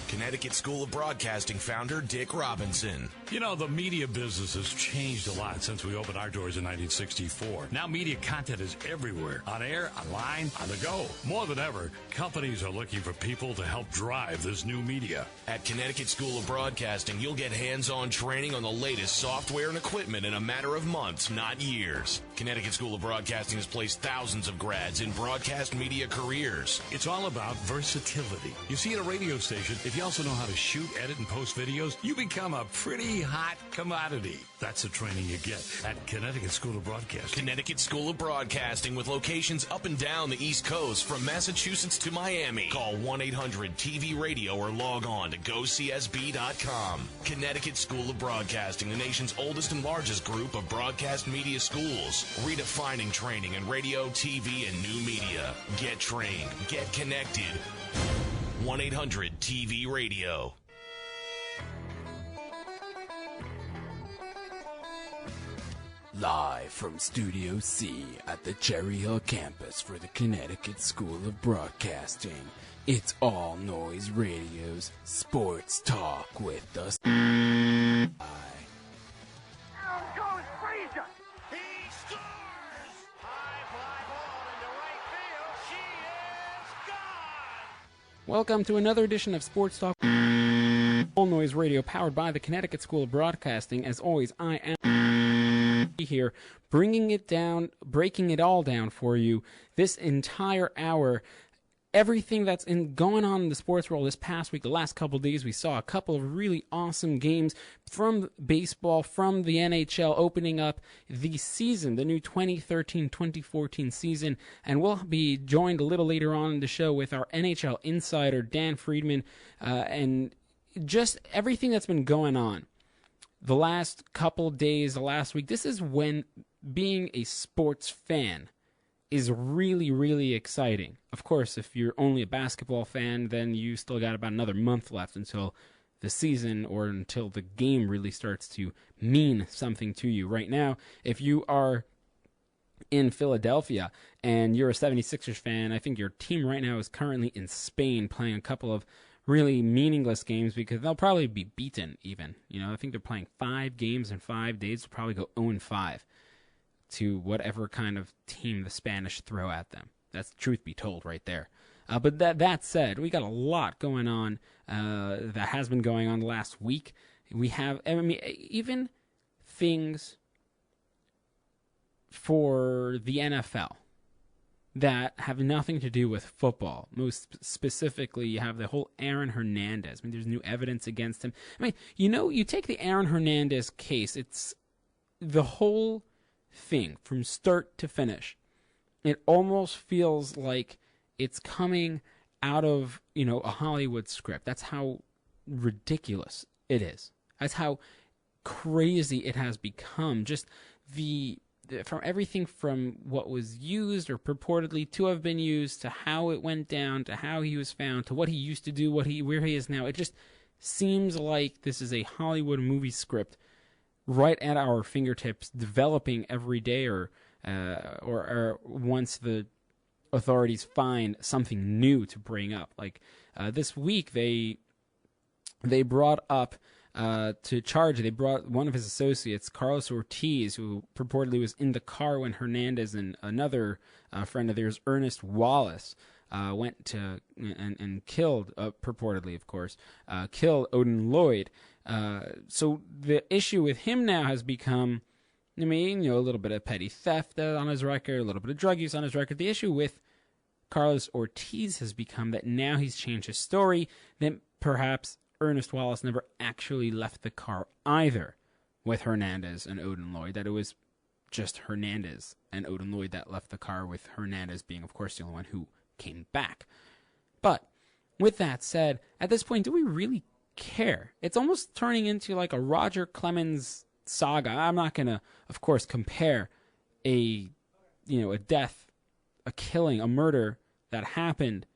Connecticut School of Broadcasting founder Dick Robinson. You know, the media business has changed a lot since we opened our doors in 1964. Now media content is everywhere, on air, online, on the go. More than ever, companies are looking for people to help drive this new media. At Connecticut School of Broadcasting, you'll get hands-on training on the latest software and equipment in a matter of months, not years. Connecticut School of Broadcasting has placed thousands of grads in broadcast media careers. It's all about versatility. You see, at a radio station, if you also know how to shoot, edit, and post videos, you become a pretty hot commodity. That's the training you get at Connecticut School of Broadcasting. Connecticut School of Broadcasting with locations up and down the East Coast from Massachusetts to Miami. Call 1-800-TV-RADIO or log on to GoCSB.com. Connecticut School of Broadcasting, the nation's oldest and largest group of broadcast media schools, redefining training in radio, TV, and new media. Get trained. Get connected. 1-800-TV-RADIO. Live from Studio C at the Cherry Hill campus for the Connecticut School of Broadcasting, it's All Noise Radio's Sports Talk with the Down goes Frazier. He scores. High fly ball into right field. She is gone. Welcome to another edition of Sports Talk, All Noise Radio, powered by the Connecticut School of Broadcasting. As always, I am here, bringing it down, breaking it all down for you this entire hour. Everything that's going on in the sports world this past week, the last couple of days, we saw a couple of really awesome games from baseball, from the NHL, opening up the season, the new 2013-2014 season. And we'll be joined a little later on in the show with our NHL insider, Dan Friedman, and just everything that's been going on the last couple days, the last week. This is when being a sports fan is really, really exciting. Of course, if you're only a basketball fan, then you still got about another month left until the season or until the game really starts to mean something to you. Right now, if you are in Philadelphia and you're a 76ers fan, I think your team right now is currently in Spain playing a couple of really meaningless games because they'll probably be beaten even. You know, I think they're playing 5 games in 5 days. They'll probably go 0-5 to whatever kind of team the Spanish throw at them. That's truth be told right there. But that said, we got a lot going on that has been going on the last week. We have, I mean, even things for the NFL that have nothing to do with football. Most specifically, you have the whole Aaron Hernandez. I mean, there's new evidence against him. I mean, you know, you take the Aaron Hernandez case, it's the whole thing from start to finish. It almost feels like it's coming out of, you know, a Hollywood script. That's how ridiculous it is. That's how crazy it has become. Just from everything from what was used or purportedly to have been used, to how it went down, to how he was found, to what he used to do, where he is now. It just seems like this is a Hollywood movie script right at our fingertips, developing every day, or once the authorities find something new to bring up. Like this week, they brought up to charge. They brought one of his associates, Carlos Ortiz, who purportedly was in the car when Hernandez and another friend of theirs, Ernest Wallace, went to and killed, purportedly, of course, killed Odin Lloyd. So the issue with him now has become, I mean, you know, a little bit of petty theft on his record, a little bit of drug use on his record. The issue with Carlos Ortiz has become that now he's changed his story, that perhaps Ernest Wallace never actually left the car either with Hernandez and Odin Lloyd, that it was just Hernandez and Odin Lloyd that left the car, with Hernandez being, of course, the only one who came back. But with that said, at this point, do we really care? It's almost turning into like a Roger Clemens saga. I'm not going to, of course, compare a death, a killing, a murder that happened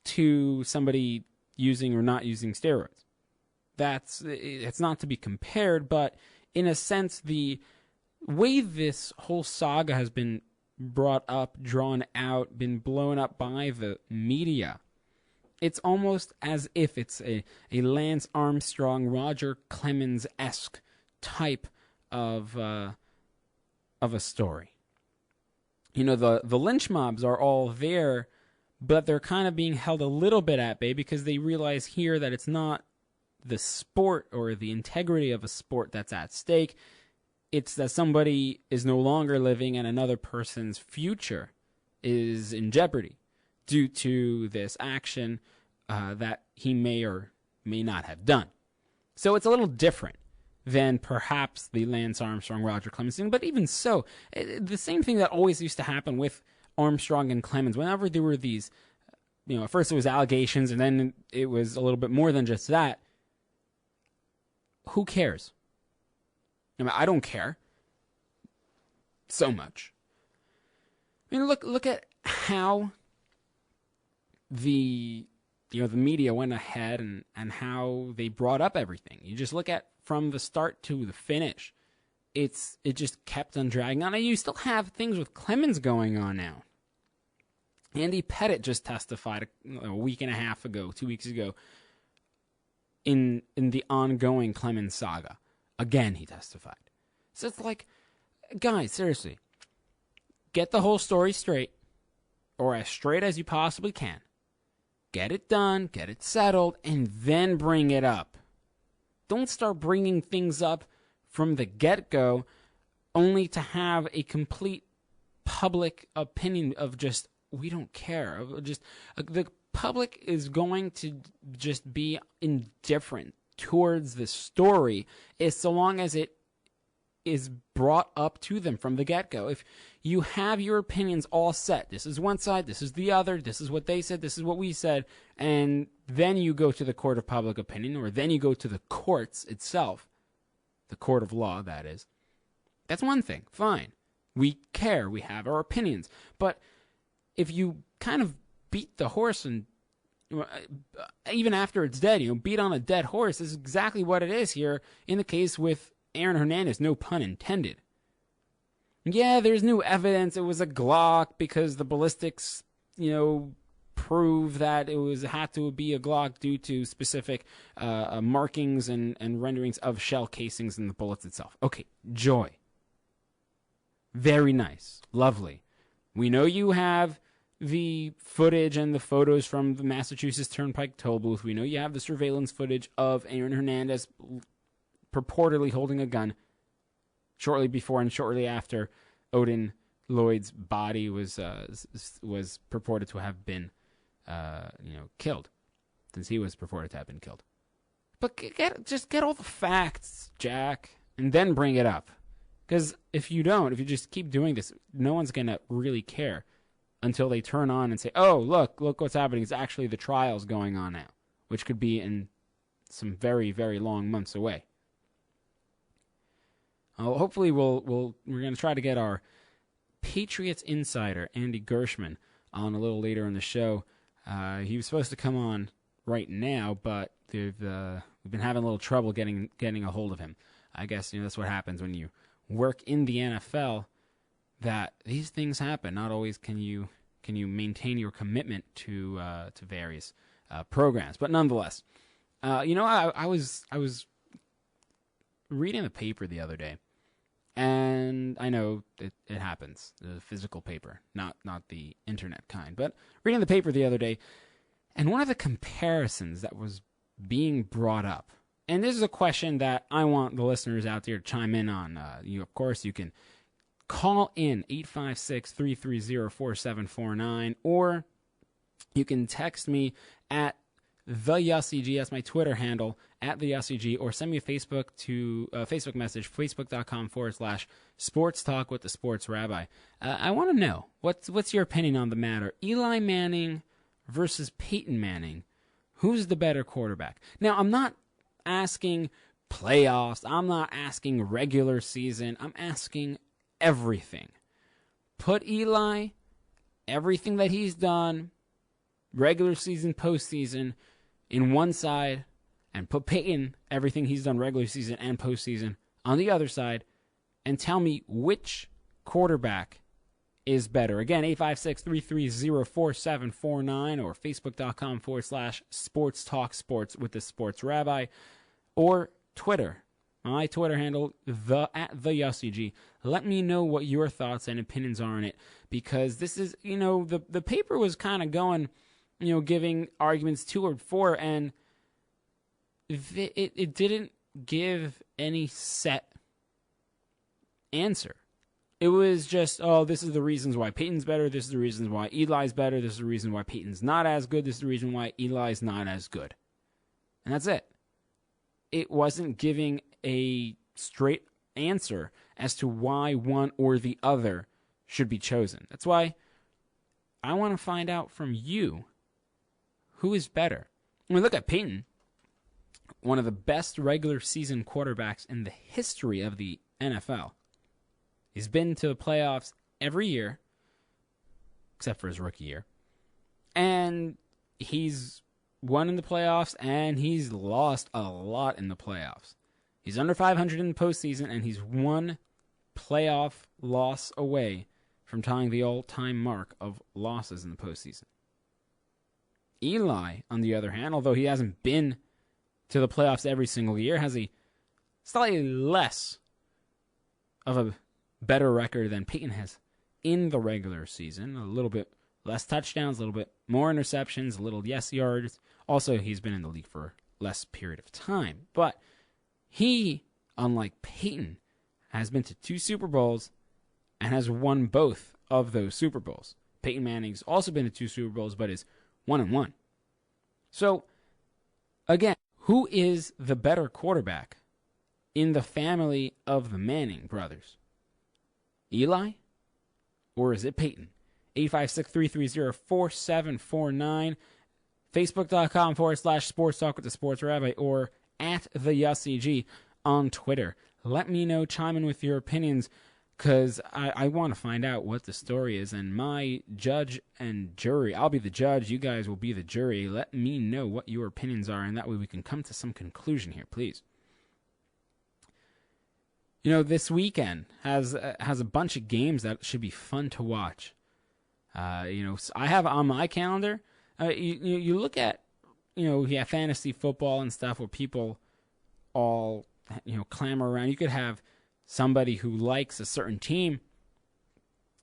to somebody using or not using steroids. It's not to be compared, but in a sense, the way this whole saga has been brought up, drawn out, been blown up by the media, It's almost as if it's a Lance Armstrong, Roger Clemens-esque type of a story. You know, the lynch mobs are all there, but they're kind of being held a little bit at bay because they realize here that it's not the sport or the integrity of a sport that's at stake. It's that somebody is no longer living and another person's future is in jeopardy due to this action that he may or may not have done. So it's a little different than perhaps the Lance Armstrong, Roger Clemens thing. But even so, the same thing that always used to happen with Armstrong and Clemens, whenever there were these, at first it was allegations and then it was a little bit more than just that. Who cares? I mean, I don't care so much. I mean, look at how the media went ahead and how they brought up everything. You just look at from the start to the finish. It just kept on dragging on. And you still have things with Clemens going on now. Andy Pettit just testified a week and a half ago, 2 weeks ago, in the ongoing Clemens saga. Again, he testified. So it's like, guys, seriously, get the whole story straight, or as straight as you possibly can. Get it done, get it settled, and then bring it up. Don't start bringing things up from the get-go only to have a complete public opinion of just, we don't care. Just the public is going to just be indifferent towards the story is so long as it is brought up to them from the get-go. If you have your opinions all set, this is one side, this is the other, this is what they said, this is what we said, and then you go to the court of public opinion, or then you go to the courts itself, the court of law, that is. That's one thing. Fine. We care. We have our opinions. But if you kind of beat the horse and even after it's dead, beat on a dead horse, is exactly what it is here in the case with Aaron Hernandez, no pun intended. Yeah, there's new evidence. It was a Glock because the ballistics, prove that it had to be a Glock due to specific markings and renderings of shell casings in the bullets itself. Okay, joy. Very nice. Lovely. We know you have the footage and the photos from the Massachusetts Turnpike toll booth. We know you have the surveillance footage of Aaron Hernandez purportedly holding a gun shortly before and shortly after Odin Lloyd's body was purported to have been killed, since he was purported to have been killed. But just get all the facts, Jack, and then bring it up. Because if you just keep doing this, no one's going to really care until they turn on and say, oh, look what's happening. It's actually the trials going on now, which could be in some very, very long months away. Hopefully we're going to try to get our Patriots insider, Andy Gershman, on a little later in the show. He was supposed to come on right now, but we've been having a little trouble getting a hold of him. I guess that's what happens when you work in the NFL, that these things happen. Not always can you maintain your commitment to various programs, but nonetheless, I was reading the paper the other day, and I know it happens, the physical paper, not the internet kind, but reading the paper the other day, and one of the comparisons that was being brought up, and this is a question that I want the listeners out there to chime in on. Of course, you can call in 856-330-4749, or you can text me at the Yossi G, that's my Twitter handle, at the Yossi G, or send me a Facebook message, facebook.com/sports talk with the sports rabbi. I want to know, what's your opinion on the matter? Eli Manning versus Peyton Manning. Who's the better quarterback? Now, I'm not asking playoffs. I'm not asking regular season. I'm asking everything. Put Eli, everything that he's done, regular season, postseason, in one side, and put Peyton, everything he's done regular season and postseason, on the other side, and tell me which quarterback is better. Again, 856-330-4749 or facebook.com/sports talk sports with the sports rabbi, or Twitter. My Twitter handle, at the Yossi G. Let me know what your thoughts and opinions are on it, because this is, the paper was kind of going, giving arguments 2 or 4, and it didn't give any set answer. It was just, this is the reasons why Peyton's better, this is the reasons why Eli's better, this is the reason why Peyton's not as good, this is the reason why Eli's not as good. And that's it. It wasn't giving a straight answer as to why one or the other should be chosen. That's why I want to find out from you, who is better. When we look at Peyton, one of the best regular season quarterbacks in the history of the NFL. He's been to the playoffs every year, except for his rookie year. And he's won in the playoffs, and he's lost a lot in the playoffs. He's under 500 in the postseason, and he's one playoff loss away from tying the all-time mark of losses in the postseason. Eli, on the other hand, although he hasn't been to the playoffs every single year, has a slightly less of a better record than Peyton has in the regular season. A little bit less touchdowns, a little bit more interceptions, a little less yards. Also, he's been in the league for less period of time. But he, unlike Peyton, has been to 2 Super Bowls and has won both of those Super Bowls. Peyton Manning's also been to 2 Super Bowls, but is 1-1. So, again, who is the better quarterback in the family of the Manning brothers? Eli? Or is it Peyton? 856-330-4749. Facebook.com/sports talk with the sports rabbi, or at the Yossi G on Twitter. Let me know, chime in with your opinions, because I want to find out what the story is. And my judge and jury, I'll be the judge, you guys will be the jury. Let me know what your opinions are, and that way we can come to some conclusion here, please. This weekend has a bunch of games that should be fun to watch. I have on my calendar, you look at, fantasy football and stuff where people all, clamor around. You could have somebody who likes a certain team,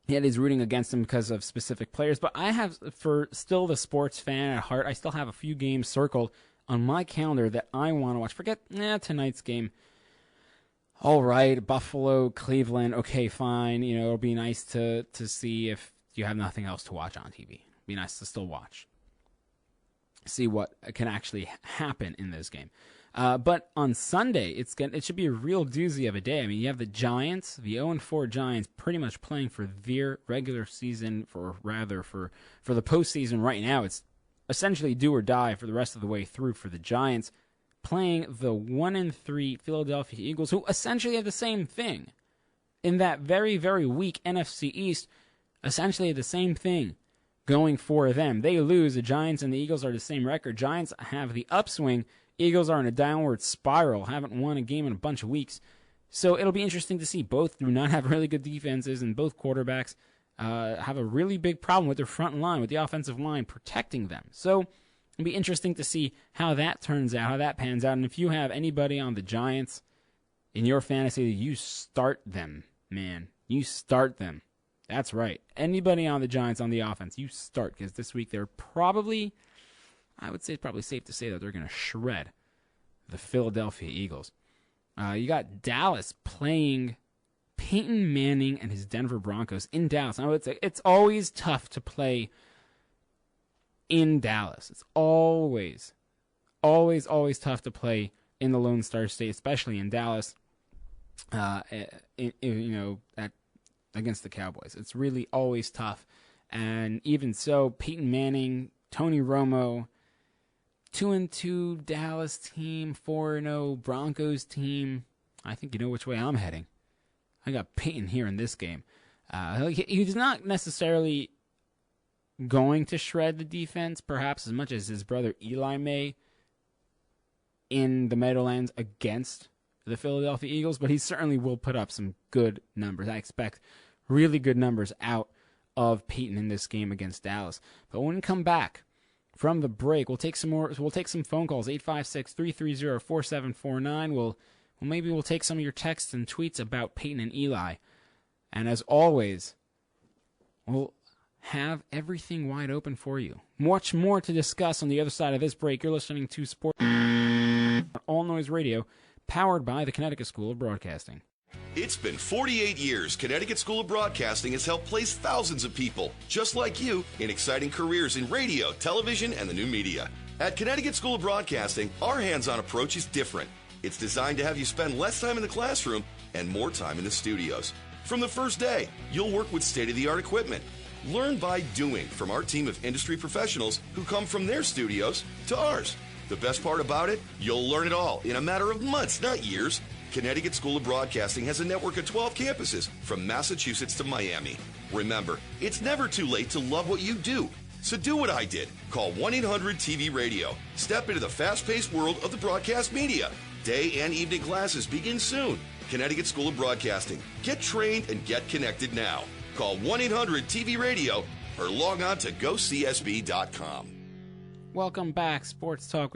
yet is rooting against them because of specific players. But I have, for still the sports fan at heart, I still have a few games circled on my calendar that I want to watch. Forget tonight's game. All right, Buffalo, Cleveland, okay, fine. It'll be nice to see if you have nothing else to watch on TV. It'll be nice to still watch. See what can actually happen in this game. But on Sunday, it should be a real doozy of a day. I mean, you have the Giants, the 0-4 Giants, pretty much playing for their regular season, for the postseason right now. It's essentially do or die for the rest of the way through for the Giants, playing the 1-3 Philadelphia Eagles, who essentially have the same thing. In that very, very weak NFC East, essentially the same thing going for them. They lose. The Giants and the Eagles are the same record. Giants have the upswing. Eagles are in a downward spiral. Haven't won a game in a bunch of weeks. So it'll be interesting to see. Both do not have really good defenses, and both quarterbacks have a really big problem with their front line, with the offensive line protecting them. So it'll be interesting to see how that turns out, how that pans out. And if you have anybody on the Giants in your fantasy, you start them, man. You start them. That's right. Anybody on the Giants on the offense, you start, because this week they're probably, I would say it's probably safe to say that they're going to shred the Philadelphia Eagles. You got Dallas playing Peyton Manning and his Denver Broncos in Dallas. Now, it's always tough to play in Dallas. It's always tough to play in the Lone Star State, especially in Dallas. Against the Cowboys, it's really always tough. And even so, Peyton Manning, Tony Romo, 2-2 Dallas team, 4-0 Broncos team. I think you know which way I'm heading. I got Peyton here in this game. He's not necessarily going to shred the defense, perhaps as much as his brother Eli may, in the Meadowlands against the Philadelphia Eagles, but he certainly will put up some good numbers. I expect really good numbers out of Peyton in this game against Dallas. But when we come back from the break, we'll take some phone calls, 856-330-4749. Maybe we'll take some of your texts and tweets about Peyton and Eli. And as always, we'll have everything wide open for you. Much more to discuss on the other side of this break. You're listening to Sports All Noise Radio, powered by the Connecticut School of Broadcasting. It's been 48 years. Connecticut School of Broadcasting has helped place thousands of people, just like you, in exciting careers in radio, television, and the new media. At Connecticut School of Broadcasting, our hands-on approach is different. It's designed to have you spend less time in the classroom and more time in the studios. From the first day, you'll work with state-of-the-art equipment. Learn by doing from our team of industry professionals who come from their studios to ours. The best part about it, you'll learn it all in a matter of months, not years. Connecticut School of Broadcasting has a network of 12 campuses from Massachusetts to Miami. Remember, it's never too late to love what you do. So do what I did. Call 1-800-TV-RADIO. Step into the fast-paced world of the broadcast media. Day and evening classes begin soon. Connecticut School of Broadcasting. Get trained and get connected now. Call 1-800-TV-RADIO or log on to GoCSB.com. Welcome back, Sports Talk.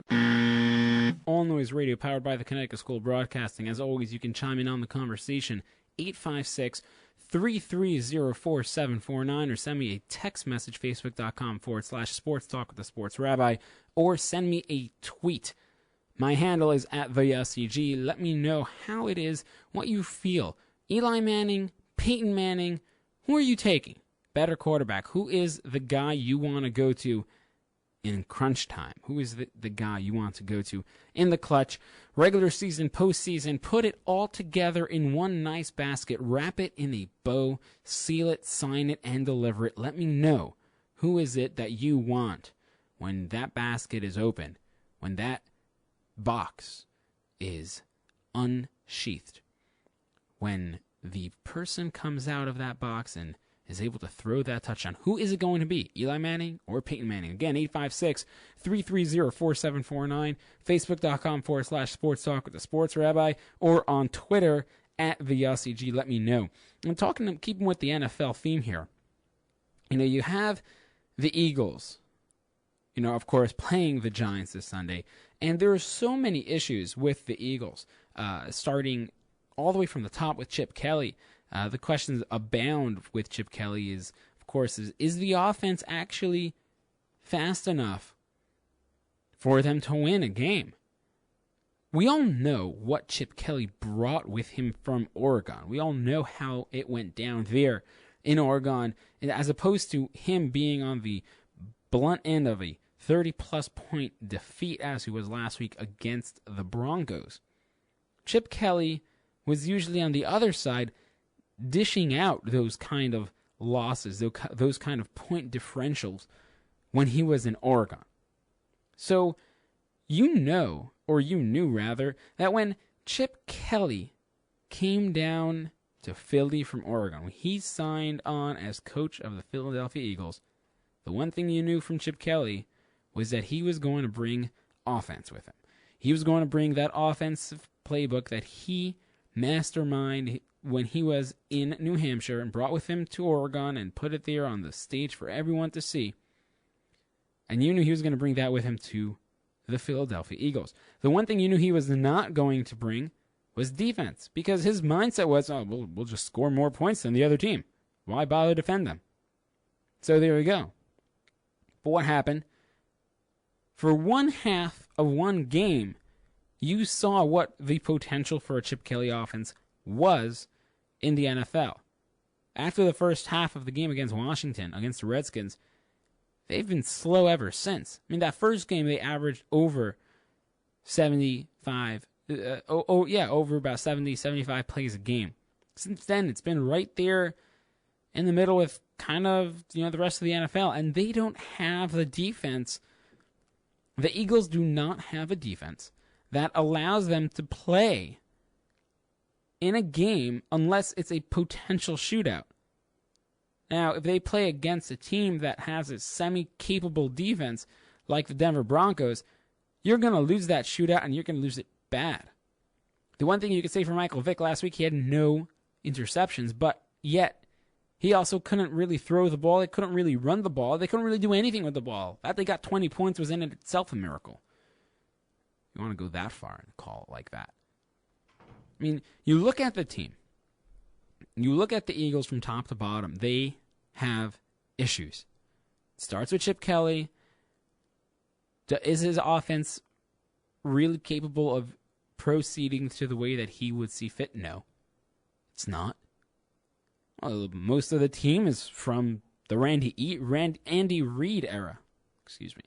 All Noise Radio, powered by the Connecticut School of Broadcasting. As always, you can chime in on the conversation, 856-330-4749, or send me a text message, facebook.com/Sports Talk with the Sports Rabbi, or send me a tweet. My handle is at the Yossi G. Let me know how it is, what you feel. Eli Manning, Peyton Manning, who are you taking? Better quarterback. Who is the guy you want to go to in crunch time? Who is the guy you want to go to in the clutch? Regular season, postseason, put it all together in one nice basket, wrap it in a bow, seal it, sign it, and deliver it. Let me know who is it that you want when that basket is open, when that box is unsheathed, when the person comes out of that box and is able to throw that touchdown. Who is it going to be? Eli Manning or Peyton Manning? Again, 856-330-4749, facebook.com/Sports Talk with the Sports Rabbi, or on Twitter at the Yossi G. Let me know. I'm keeping with the NFL theme here. You have the Eagles, of course, playing the Giants this Sunday, and there are so many issues with the Eagles, starting all the way from the top with Chip Kelly. The questions abound with Chip Kelly is the offense actually fast enough for them to win a game? We all know what Chip Kelly brought with him from Oregon. We all know how it went down there in Oregon, as opposed to him being on the blunt end of a 30-plus point defeat as he was last week against the Broncos. Chip Kelly was usually on the other side, dishing out those kind of losses, those kind of point differentials when he was in Oregon. So you knew that when Chip Kelly came down to Philly from Oregon, when he signed on as coach of the Philadelphia Eagles, the one thing you knew from Chip Kelly was that he was going to bring offense with him. He was going to bring that offensive playbook that he masterminded when he was in New Hampshire and brought with him to Oregon and put it there on the stage for everyone to see. And you knew he was going to bring that with him to the Philadelphia Eagles. The one thing you knew he was not going to bring was defense, because his mindset was, we'll just score more points than the other team. Why bother to defend them? So there we go. But what happened? For one half of one game, you saw what the potential for a Chip Kelly offense was in the NFL. After the first half of the game against Washington, against the Redskins, they've been slow ever since. I mean, that first game they averaged over 75, over about 70, 75 plays a game. Since then, it's been right there in the middle with kind of, the rest of the NFL, and they don't have the defense. The Eagles do not have a defense that allows them to play in a game unless it's a potential shootout. Now, if they play against a team that has a semi-capable defense like the Denver Broncos, you're going to lose that shootout, and you're going to lose it bad. The one thing you could say for Michael Vick last week, he had no interceptions, but yet he also couldn't really throw the ball. They couldn't really run the ball. They couldn't really do anything with the ball. That they got 20 points was in itself a miracle. You want to go that far and call it like that. I mean, you look at the team. You look at the Eagles from top to bottom. They have issues. It starts with Chip Kelly. Is his offense really capable of proceeding to the way that he would see fit? No, it's not. Well, most of the team is from the Andy Reid era. Excuse me.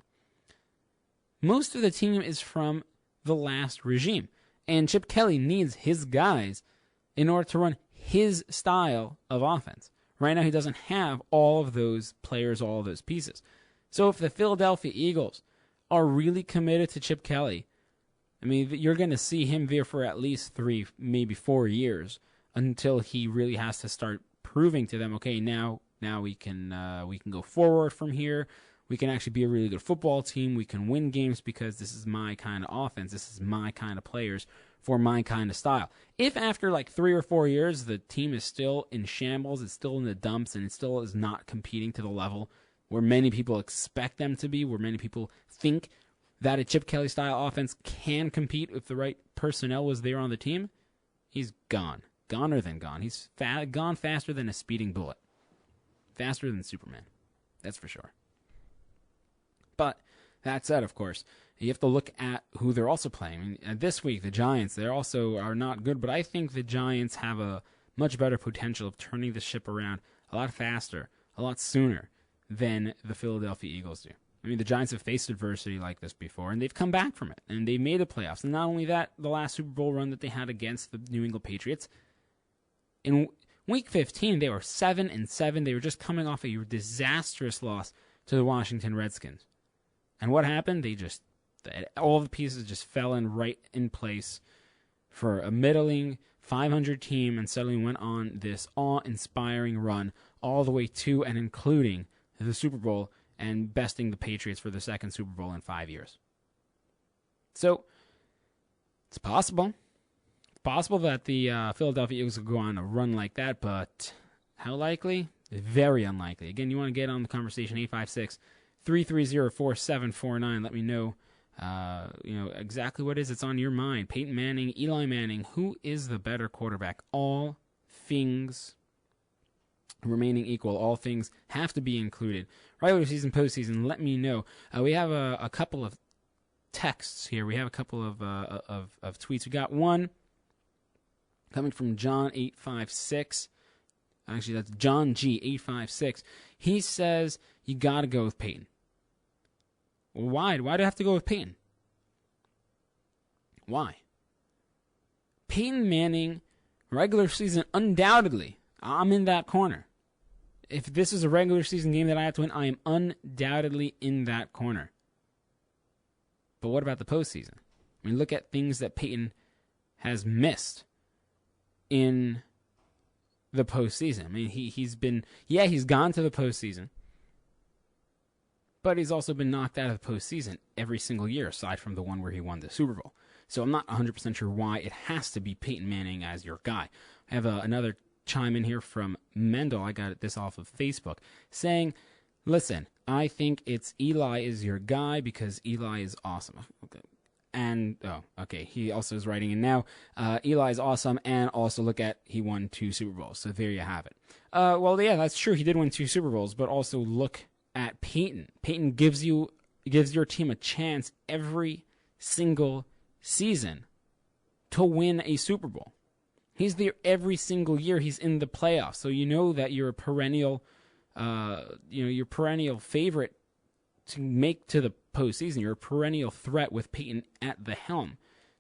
Most of the team is from the last regime. And Chip Kelly needs his guys in order to run his style of offense. Right now, he doesn't have all of those players, all of those pieces. So if the Philadelphia Eagles are really committed to Chip Kelly, I mean, you're going to see him there for at least 3, maybe 4 years until he really has to start proving to them, okay, now we can go forward from here. We can actually be a really good football team. We can win games because this is my kind of offense. This is my kind of players for my kind of style. If after like 3 or 4 years the team is still in shambles, it's still in the dumps, and it still is not competing to the level where many people expect them to be, where many people think that a Chip Kelly style offense can compete if the right personnel was there on the team, he's gone. Goner than gone. He's gone faster than a speeding bullet. Faster than Superman. That's for sure. But that said, of course, you have to look at who they're also playing. I mean, this week, the Giants, they also are not good, but I think the Giants have a much better potential of turning the ship around a lot faster, a lot sooner than the Philadelphia Eagles do. I mean, the Giants have faced adversity like this before, and they've come back from it, and they made the playoffs. And not only that, the last Super Bowl run that they had against the New England Patriots, in Week 15, they were 7-7. They were just coming off a disastrous loss to the Washington Redskins. And what happened? All the pieces just fell in right in place for a middling 500 team, and suddenly went on this awe-inspiring run all the way to and including the Super Bowl and besting the Patriots for the second Super Bowl in 5 years. So, it's possible. It's possible that the Philadelphia Eagles will go on a run like that, but how likely? Very unlikely. Again, you want to get on the conversation, 856-330-4749. Let me know, exactly what it is that's on your mind. Peyton Manning, Eli Manning, who is the better quarterback? All things remaining equal, all things have to be included. Regular season, postseason, let me know. We have a couple of texts here. We have a couple of tweets. We got one coming from John856. Actually, that's John G856. He says you got to go with Peyton. Well, why? Why do I have to go with Peyton? Why? Peyton Manning, regular season, undoubtedly, I'm in that corner. If this is a regular season game that I have to win, I am undoubtedly in that corner. But what about the postseason? I mean, look at things that Peyton has missed in the postseason. I mean, he's gone to the postseason, but he's also been knocked out of the postseason every single year, aside from the one where he won the Super Bowl. So I'm not 100% sure why it has to be Peyton Manning as your guy. I have another chime in here from Mendel. I got this off of Facebook, saying, listen, I think it's Eli is your guy because Eli is awesome. Okay. And, he also is writing in now, Eli is awesome, and also look at, he won 2 Super Bowls, so there you have it. Well, yeah, that's true, he did win 2 Super Bowls, but also look at Peyton. Peyton gives your team a chance every single season to win a Super Bowl. He's there every single year. He's in the playoffs, so you know that you're a perennial, your perennial favorite to make to the postseason. You're a perennial threat with Peyton at the helm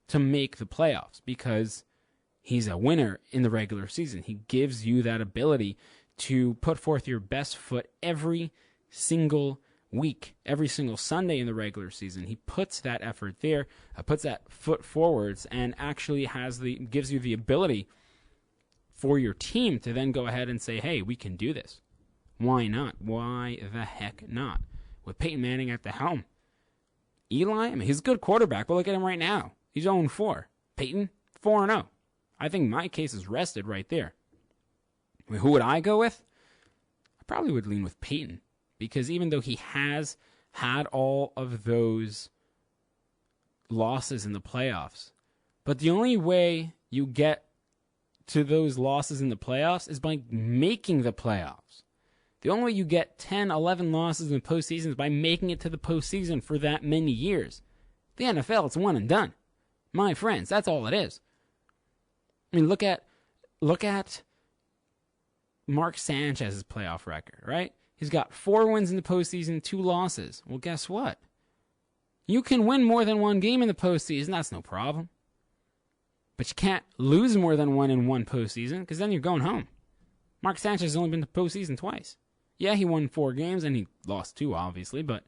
to make the playoffs because he's a winner in the regular season. He gives you that ability to put forth your best foot every single week, every single Sunday in the regular season. He puts that effort there, puts that foot forwards, and actually gives you the ability for your team to then go ahead and say, hey, we can do this. Why not? Why the heck not? With Peyton Manning at the helm. Eli, I mean, he's a good quarterback, but look at him right now. He's 0-4. Peyton, 4-0. I think my case is rested right there. I mean, who would I go with? I probably would lean with Peyton, because even though he has had all of those losses in the playoffs, but the only way you get to those losses in the playoffs is by making the playoffs. The only way you get 10, 11 losses in the postseason is by making it to the postseason for that many years. The NFL, it's one and done. My friends, that's all it is. I mean, look at Mark Sanchez's playoff record, right? He's got 4 wins in the postseason, 2 losses. Well, guess what? You can win more than one game in the postseason. That's no problem. But you can't lose more than one in one postseason, because then you're going home. Mark Sanchez has only been to postseason twice. Yeah, he won 4 games, and he lost 2, obviously, but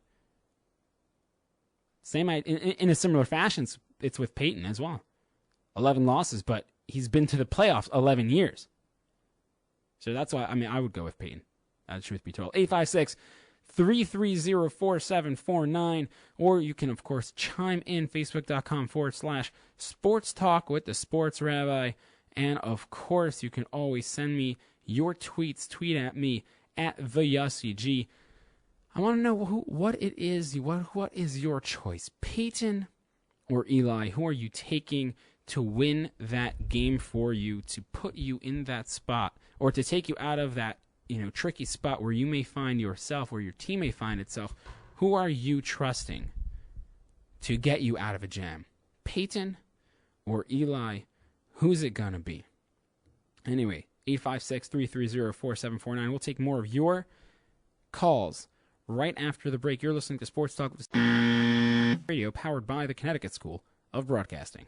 same in a similar fashion, it's with Peyton as well. 11 losses, but he's been to the playoffs 11 years. So that's why, I would go with Peyton. Truth be told. 856-330-4749. Or you can, of course, chime in, facebook.com/sports talk with the Sports Rabbi. And, of course, you can always send me your tweets. Tweet at me at the Yossi G. I want to know what it is. What is your choice? Peyton or Eli? Who are you taking to win that game for you, to put you in that spot, or to take you out of that tricky spot where you may find yourself, or your team may find itself? Who are you trusting to get you out of a jam? Peyton or Eli? Who's it going to be? Anyway, 856-330-4749. We'll take more of your calls right after the break. You're listening to Sports Talk with Radio, powered by the Connecticut School of Broadcasting.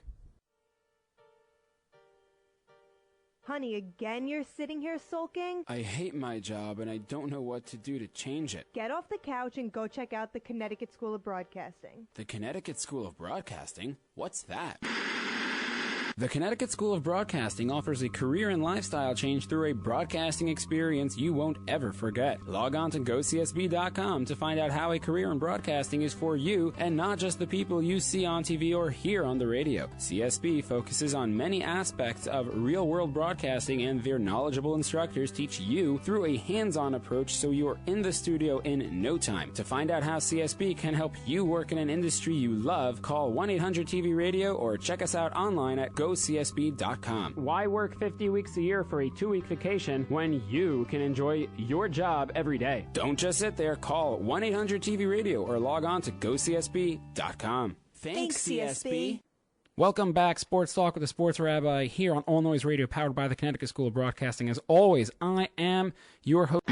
Honey, again you're sitting here sulking? I hate my job, and I don't know what to do to change it. Get off the couch and go check out the Connecticut School of Broadcasting. The Connecticut School of Broadcasting? What's that? The Connecticut School of Broadcasting offers a career and lifestyle change through a broadcasting experience you won't ever forget. Log on to GoCSB.com to find out how a career in broadcasting is for you and not just the people you see on TV or hear on the radio. CSB focuses on many aspects of real-world broadcasting, and their knowledgeable instructors teach you through a hands-on approach so you're in the studio in no time. To find out how CSB can help you work in an industry you love, call 1-800-TV-RADIO or check us out online at GoCSB.com. Why work 50 weeks a year for a 2-week vacation when you can enjoy your job every day? Don't just sit there. Call 1-800-TV-RADIO or log on to GoCSB.com. Thanks, CSB. Welcome back, Sports Talk with the Sports Rabbi, here on All Noise Radio, powered by the Connecticut School of Broadcasting. As always, I am your host.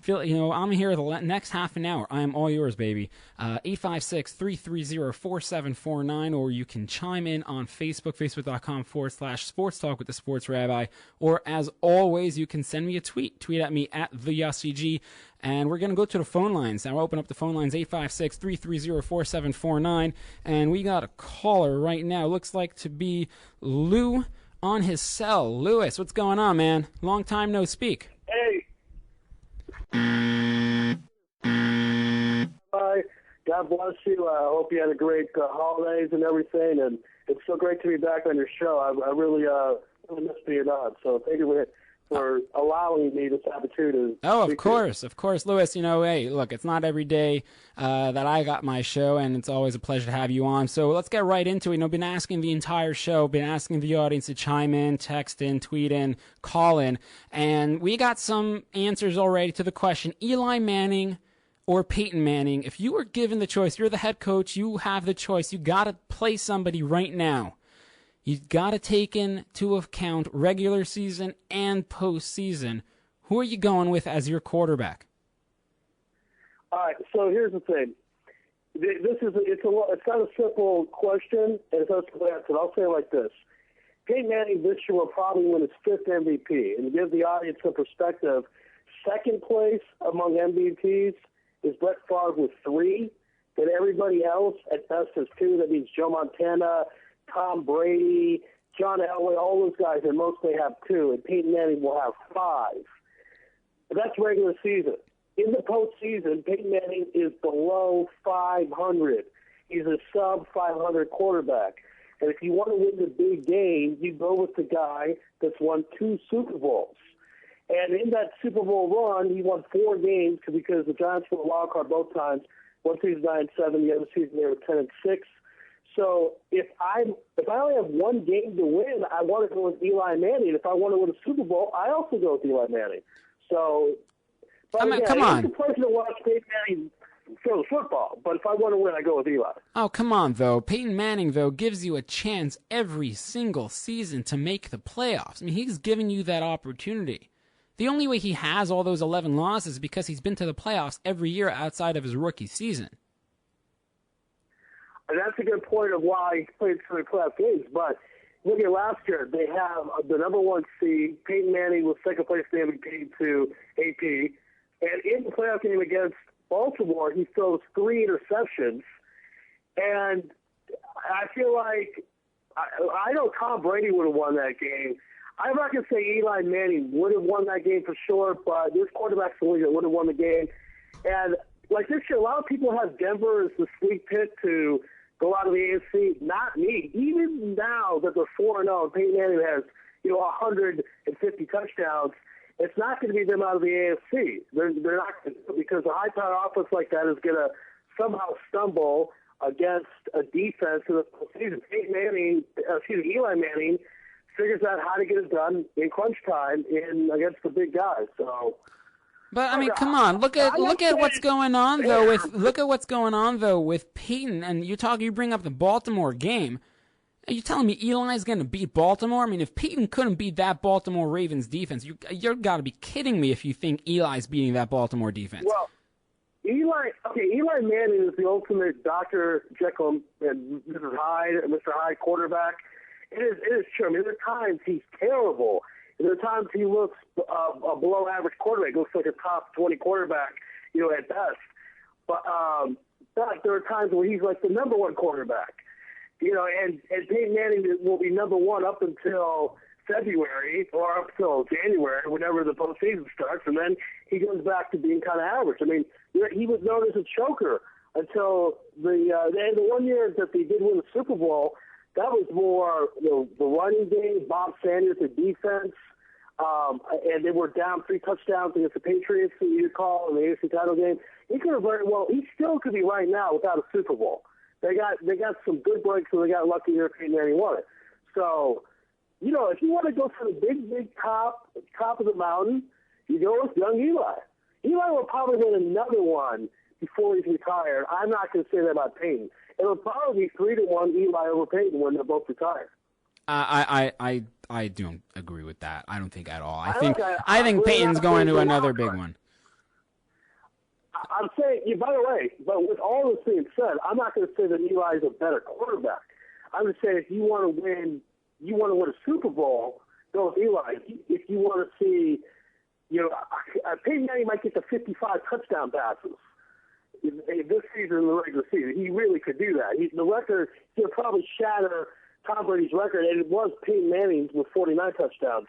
I'm here the next half an hour. I am all yours, baby. 856-330-4749, or you can chime in on Facebook, facebook.com/Sports Talk with the Sports Rabbi. Or, as always, you can send me a tweet. Tweet at me at the Yossi G. And we're going to go to the phone lines. Now, I'll open up the phone lines, 856-330-4749. And we got a caller right now. Looks like to be Lou on his cell. Lewis, what's going on, man? Long time no speak. Hey. Bye. God bless you. I hope you had a great holidays and everything. And it's so great to be back on your show. I really miss being on. So thank you for allowing me this opportunity. Oh, of course, Lewis. Hey, look, it's not every day that I got my show, and it's always a pleasure to have you on. So let's get right into it. Been asking the entire show, been asking the audience to chime in, text in, tweet in, call in, and we got some answers already to the question: Eli Manning or Peyton Manning? If you were given the choice, you're the head coach, you have the choice. You got to play somebody right now. You've got to take into account regular season and postseason. Who are you going with as your quarterback? All right, so here's the thing. It's not a simple question, and it's not a simple answer. I'll say it like this. Peyton Manning this year will probably win his 5th MVP. And to give the audience some perspective, second place among MVPs is Brett Favre with 3. Then everybody else at best has 2. That means Joe Montana, Tom Brady, John Elway, all those guys, and most may have 2, and Peyton Manning will have 5. But that's regular season. In the postseason, Peyton Manning is below 500. He's a sub-500 quarterback. And if you want to win the big game, you go with the guy that's won 2 Super Bowls. And in that Super Bowl run, he won 4 games because the Giants were a wild card both times. One season 9-7, the other season they were 10-6. So if I only have one game to win, I want to go with Eli Manning. If I want to win a Super Bowl, I also go with Eli Manning. So, come on. It's a pleasure to watch Peyton Manning throw the football. But if I want to win, I go with Eli. Oh, come on, though. Peyton Manning, though, gives you a chance every single season to make the playoffs. I mean, he's giving you that opportunity. The only way he has all those 11 losses is because he's been to the playoffs every year outside of his rookie season. And that's a good point of why he played so many playoff games. But look at last year. They have the number 1 seed. Peyton Manning was second place in the MVP to AP. And in the playoff game against Baltimore, he throws 3 interceptions. And I feel like I know Tom Brady would have won that game. I'm not going to say Eli Manning would have won that game for sure, but there's quarterbacks in the league that would have won the game. And like this year, a lot of people have Denver as the sweet pick to go out of the AFC. Not me. Even now that they're 4-0 and Peyton Manning has 150 touchdowns, it's not going to be them out of the AFC. They're not going to, because a high-powered offense like that is going to somehow stumble against a defense in the season. Eli Manning figures out how to get it done in crunch time against the big guys. So, but I mean, come on, look at what's going on though with Peyton, and you bring up the Baltimore game. Are you telling me Eli's going to beat Baltimore? I mean, if Peyton couldn't beat that Baltimore Ravens defense, you're got to be kidding me if you think Eli's beating that Baltimore defense. Well, Eli Manning is the ultimate Dr. Jekyll and Mrs. Hyde, Mr. Hyde quarterback. It is true. I mean, there are times he's terrible. There are times he looks a below-average quarterback. He looks like a top 20 quarterback, at best. But there are times where he's like the number 1 quarterback. And Peyton Manning will be number 1 up until February or up until January, whenever the postseason starts, and then he goes back to being kind of average. I mean, he was known as a choker until the 1 year that they did win the Super Bowl. That was more the running game, Bob Sanders, the defense, and they were down 3 touchdowns against the Patriots, you recall, in the AFC title game. He still could be right now without a Super Bowl. They got some good breaks, so they got lucky here. Peyton Manning won it. So, if you want to go for the big top of the mountain, you go with young Eli. Eli will probably win another one before he's retired. I'm not going to say that about Peyton. It'll probably be 3-1 Eli over Peyton when they're both retired. I don't agree with that. I don't think at all. I think Peyton's going to another big one. I'm saying, by the way, but with all this being said, I'm not going to say that Eli is a better quarterback. I'm just saying if you want to win a Super Bowl, go with Eli. If you want to see, Peyton Manning might get to 55 touchdown passes this season in the regular season. He really could do that. The record, he'll probably shatter Tom Brady's record, and it was Peyton Manning's with 49 touchdowns.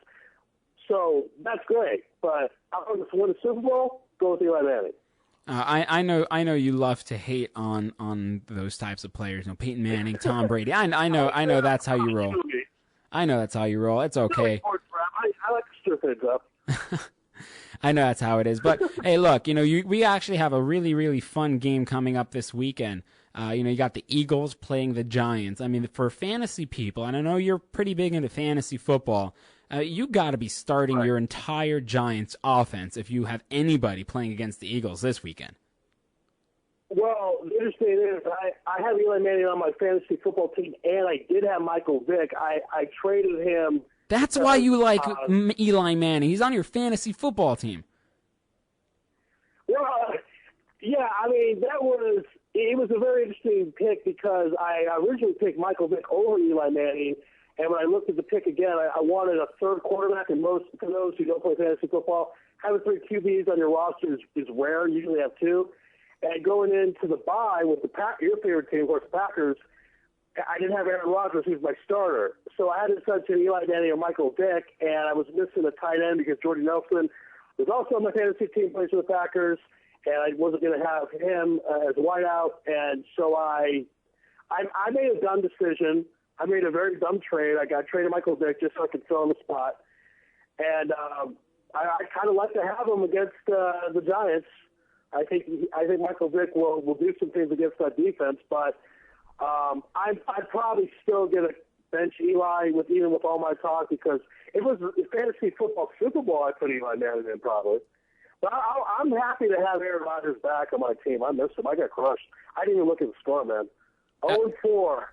So that's great. But I want to win a Super Bowl, go with Eli Manning. I know you love to hate on those types of players. Peyton Manning, Tom Brady. I know that's how you roll. I know that's how you roll. It's okay. I like to stir things up. I know that's how it is. But, hey, look, we actually have a really, really fun game coming up this weekend. You got the Eagles playing the Giants. I mean, for fantasy people, and I know you're pretty big into fantasy football, you got to be starting your entire Giants offense if you have anybody playing against the Eagles this weekend. Well, the interesting thing is I have Eli Manning on my fantasy football team, and I did have Michael Vick. I traded him. That's why you like Eli Manning. He's on your fantasy football team. Well, yeah, I mean, it was a very interesting pick because I originally picked Michael Vick over Eli Manning, and when I looked at the pick again, I wanted a third quarterback, and most for those who don't play fantasy football, having 3 QBs on your roster is rare. You usually have 2. And going into the bye with your favorite team, of course, the Packers, I didn't have Aaron Rodgers, who's my starter. So I had to decide between Eli Manning or Michael Vick, and I was missing a tight end because Jordy Nelson was also on my fantasy team, plays for the Packers, and I wasn't going to have him as a wideout. And so I made a dumb decision. I made a very dumb trade. I got traded Michael Vick just so I could fill in the spot. And I kind of like to have him against the Giants. I think Michael Vick will do some things against that defense, but I'd probably still get a bench Eli even with all my talk, because if it was a fantasy football Super Bowl, I'd put Eli Manning in probably. But I'm happy to have Aaron Rodgers back on my team. I miss him. I got crushed. I didn't even look at the score, man. 0-4.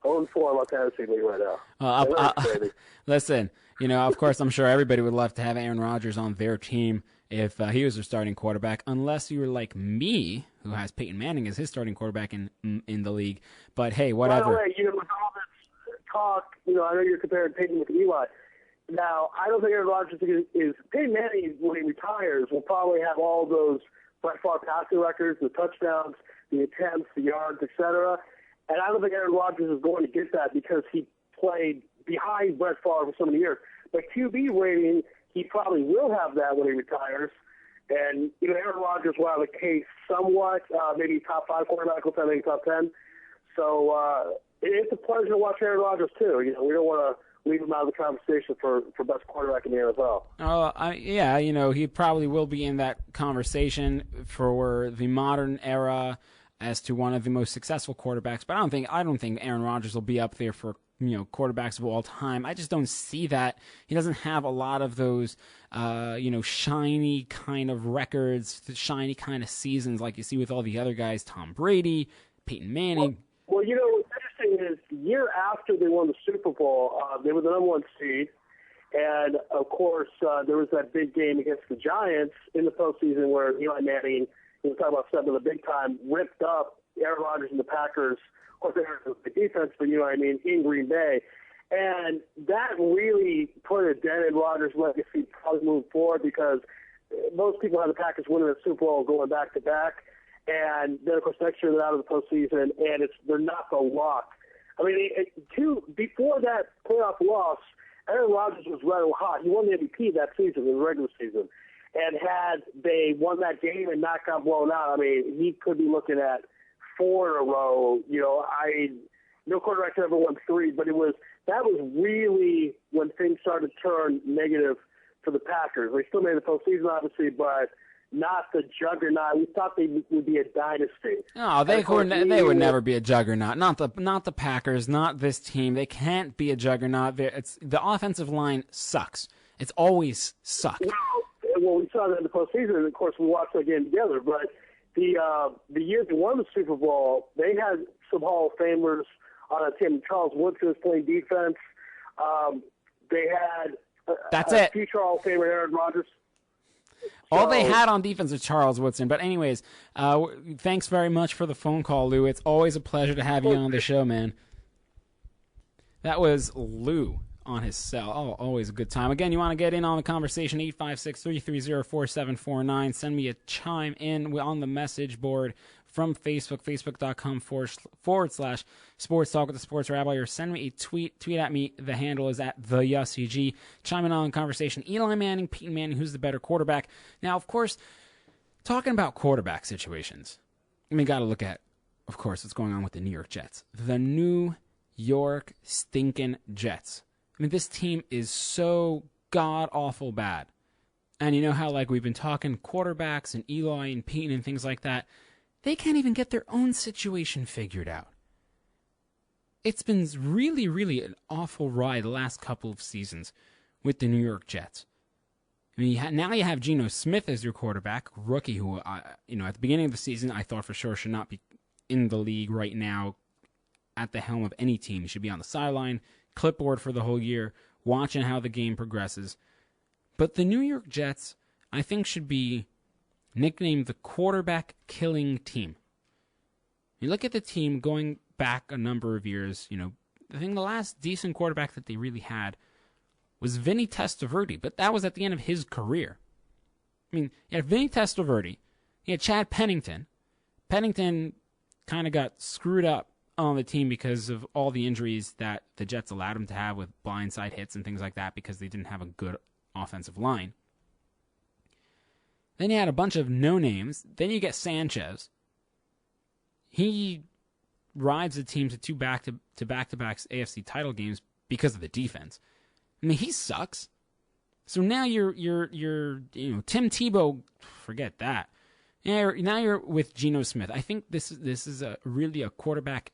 0-4 in my fantasy league right now. Listen, of course, I'm sure everybody would love to have Aaron Rodgers on their team if he was their starting quarterback, unless you were like me, who has Peyton Manning as his starting quarterback in the league. But hey, whatever. By the way, with all this talk, I know you're comparing Peyton with Eli. Now, I don't think Aaron Rodgers is Peyton Manning, when he retires, will probably have all those Brett Favre passing records, the touchdowns, the attempts, the yards, etc. And I don't think Aaron Rodgers is going to get that because he played behind Brett Favre for so many years. But QB rating, he probably will have that when he retires. And, Aaron Rodgers will have a case somewhat, maybe top 5 quarterback, maybe top 10. So it's a pleasure to watch Aaron Rodgers, too. We don't want to leave him out of the conversation for best quarterback in the NFL. He probably will be in that conversation for the modern era as to one of the most successful quarterbacks. But I don't think Aaron Rodgers will be up there for quarterbacks of all time. I just don't see that. He doesn't have a lot of those shiny kind of records, shiny kind of seasons like you see with all the other guys. Tom Brady, Peyton Manning. Well, what's interesting is the year after they won the Super Bowl, they were the number 1 seed. And, of course, there was that big game against the Giants in the postseason where Eli Manning, we talking about something the big time, ripped up Aaron Rodgers and the Packers. Of course, they were the defense, but in Green Bay. And that really put a dent in Rodgers' legacy probably moving forward, because most people have the Packers winning the Super Bowl going back-to-back. And then, of course, next year they're out of the postseason, and they're not the lock. I mean, before that playoff loss, Aaron Rodgers was red hot. He won the MVP that season, in the regular season. And had they won that game and not got blown out, he could be looking at 4 in a row. No quarterback ever won 3, but that was really when things started to turn negative for the Packers. They still made the postseason, obviously, but not the juggernaut. We thought they would be a dynasty. No, they would never be a juggernaut. Not the Packers, not this team. They can't be a juggernaut. The offensive line sucks. It's always sucked. Well, we saw that in the postseason, and of course we watched that game together. But the year they won the Super Bowl, they had some Hall of Famers on that team. Charles Woodson was playing defense. They had future Hall of Famer Aaron Rodgers. All they had on defense was Charles Woodson. But anyways, thanks very much for the phone call, Lou. It's always a pleasure to have you on the show, man. That was Lou on his cell. Oh, always a good time. Again, you want to get in on the conversation, 856-330-4749. Send me a chime in on the message board from Facebook, facebook.com/Sports Talk with the Sports Rabbi, or send me a tweet at me. The handle is at the Yossi G. Chime in on the conversation. Eli Manning, Peyton Manning, who's the better quarterback? Now, of course, talking about quarterback situations, got to look at, of course, what's going on with the New York Jets. The New York stinking Jets. This team is so god-awful bad. And you know how, we've been talking quarterbacks and Eli and Peyton and things like that. They can't even get their own situation figured out. It's been really, really an awful ride the last couple of seasons with the New York Jets. Now you have Geno Smith as your quarterback, rookie who, at the beginning of the season, I thought for sure should not be in the league right now at the helm of any team. He should be on the sideline, clipboard for the whole year, watching how the game progresses. But the New York Jets, I think, should be nicknamed the quarterback-killing team. You look at the team going back a number of years, I think the last decent quarterback that they really had was Vinny Testaverde, but that was at the end of his career. You had Vinny Testaverde, you had Chad Pennington. Pennington kind of got screwed up on the team because of all the injuries that the Jets allowed him to have with blindside hits and things like that because they didn't have a good offensive line. Then you had a bunch of no-names. Then you get Sanchez. He rides the team to 2 back-to-back AFC title games because of the defense. He sucks. So now you're Tim Tebow, forget that. Now you're with Geno Smith. I think this is really a quarterback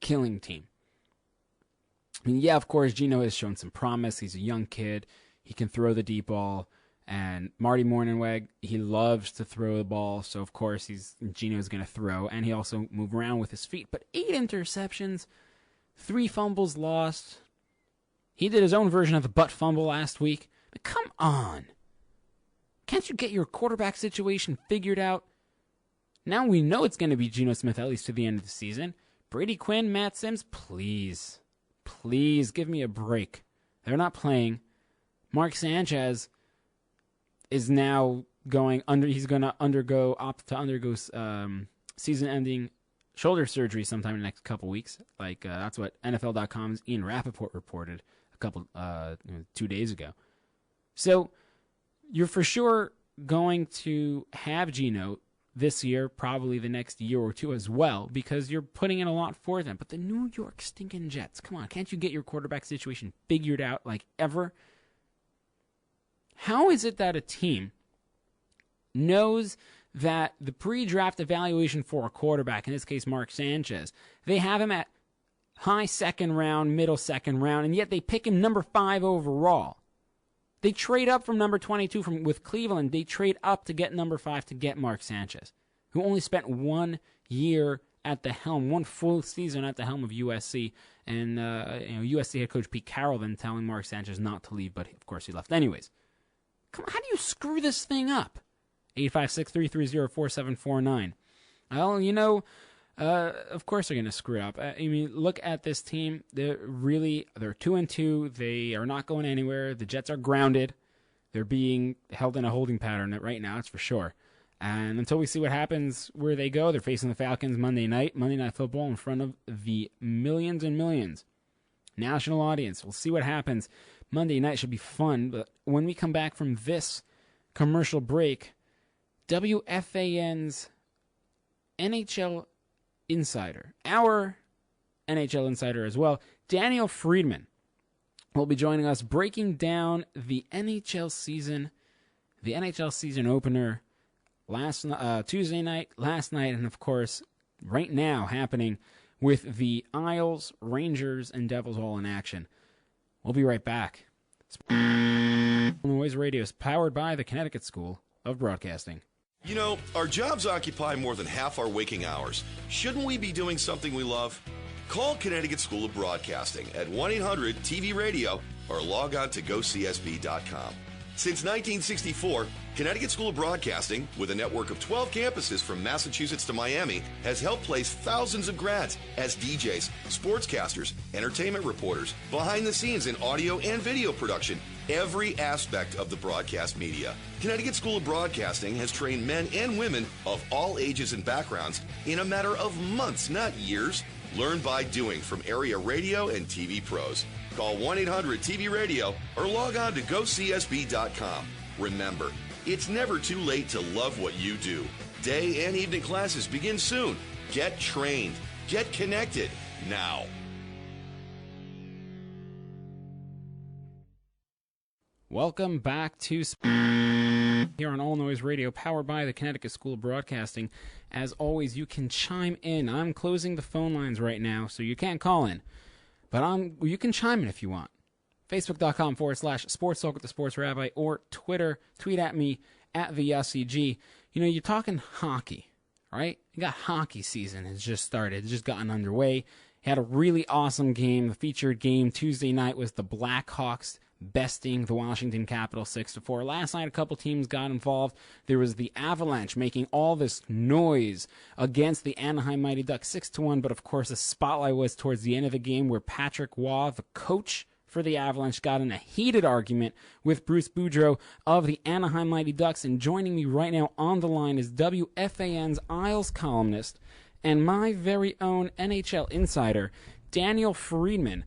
killing team. I mean, yeah, of course, Geno has shown some promise. He's a young kid. He can throw the deep ball. And Marty Mornhinweg, he loves to throw the ball. So, of course, Geno's going to throw. And he also move around with his feet. But 8 interceptions, 3 fumbles lost. He did his own version of the butt fumble last week. But come on. Can't you get your quarterback situation figured out? Now we know it's going to be Geno Smith at least to the end of the season. Brady Quinn, Matt Sims, please. Please give me a break. They're not playing. Mark Sanchez is now he's going to undergo season-ending shoulder surgery sometime in the next couple weeks. That's what NFL.com's Ian Rappaport reported 2 days ago. So you're for sure going to have Geno this year, probably the next year or two as well, because you're putting in a lot for them. But the New York stinking Jets, come on, can't you get your quarterback situation figured out like ever? How is it that a team knows that the pre-draft evaluation for a quarterback, in this case Mark Sanchez, they have him at high second round, middle second round, and yet they pick him number 5 overall? They trade up from number 22 with Cleveland. They trade up to get number 5 to get Mark Sanchez, who only spent 1 year at the helm, 1 full season at the helm of USC. And USC head coach Pete Carroll then telling Mark Sanchez not to leave, but of course he left anyways. Come on, how do you screw this thing up? 856-330-4749. Well, of course they're going to screw it up. I mean, look at this team. They're 2-2. They are not going anywhere. The Jets are grounded. They're being held in a holding pattern right now, that's for sure. And until we see what happens where they go, they're facing the Falcons Monday Night Football in front of the millions and millions. National audience. We'll see what happens. Monday night should be fun, but when we come back from this commercial break, WFAN's NHL Insider, our NHL Insider as well, Daniel Friedman, will be joining us breaking down the NHL season opener Tuesday night, last night, and of course, right now happening with the Isles, Rangers, and Devils all in action. We'll be right back. Noise Radio is powered by the Connecticut School of Broadcasting. You know, our jobs occupy more than half our waking hours. Shouldn't we be doing something we love? Call Connecticut School of Broadcasting at 1-800-TV-RADIO or log on to GoCSB.com. Since 1964, Connecticut School of Broadcasting, with a network of 12 campuses from Massachusetts to Miami, has helped place thousands of grads as DJs, sportscasters, entertainment reporters, behind the scenes in audio and video production, every aspect of the broadcast media. Connecticut School of Broadcasting has trained men and women of all ages and backgrounds in a matter of months, not years. Learn by doing from area radio and TV pros. Call 1-800-TV-RADIO or log on to GoCSB.com. Remember, it's never too late to love what you do. Day and evening classes begin soon. Get trained. Get connected now. Welcome back to here on All Noise Radio, powered by the Connecticut School of Broadcasting. As always, you can chime in. I'm closing the phone lines right now, so you can't call in. But you can chime in if you want. Facebook.com/Sports Talk with the Sports Rabbi, or Twitter, tweet at me at the Yossi G. You know, you're talking hockey, right? You got hockey season has just started. It's just gotten underway. Had a really awesome game. The featured game Tuesday night was the Blackhawks besting the Washington Capitals 6-4. Last night, a couple teams got involved. There was the Avalanche making all this noise against the Anaheim Mighty Ducks 6-1, but of course the spotlight was towards the end of the game where Patrick Waugh, the coach for the Avalanche, got in a heated argument with Bruce Boudreau of the Anaheim Mighty Ducks. And joining me right now on the line is WFAN's Isles columnist and my very own NHL insider, Daniel Friedman,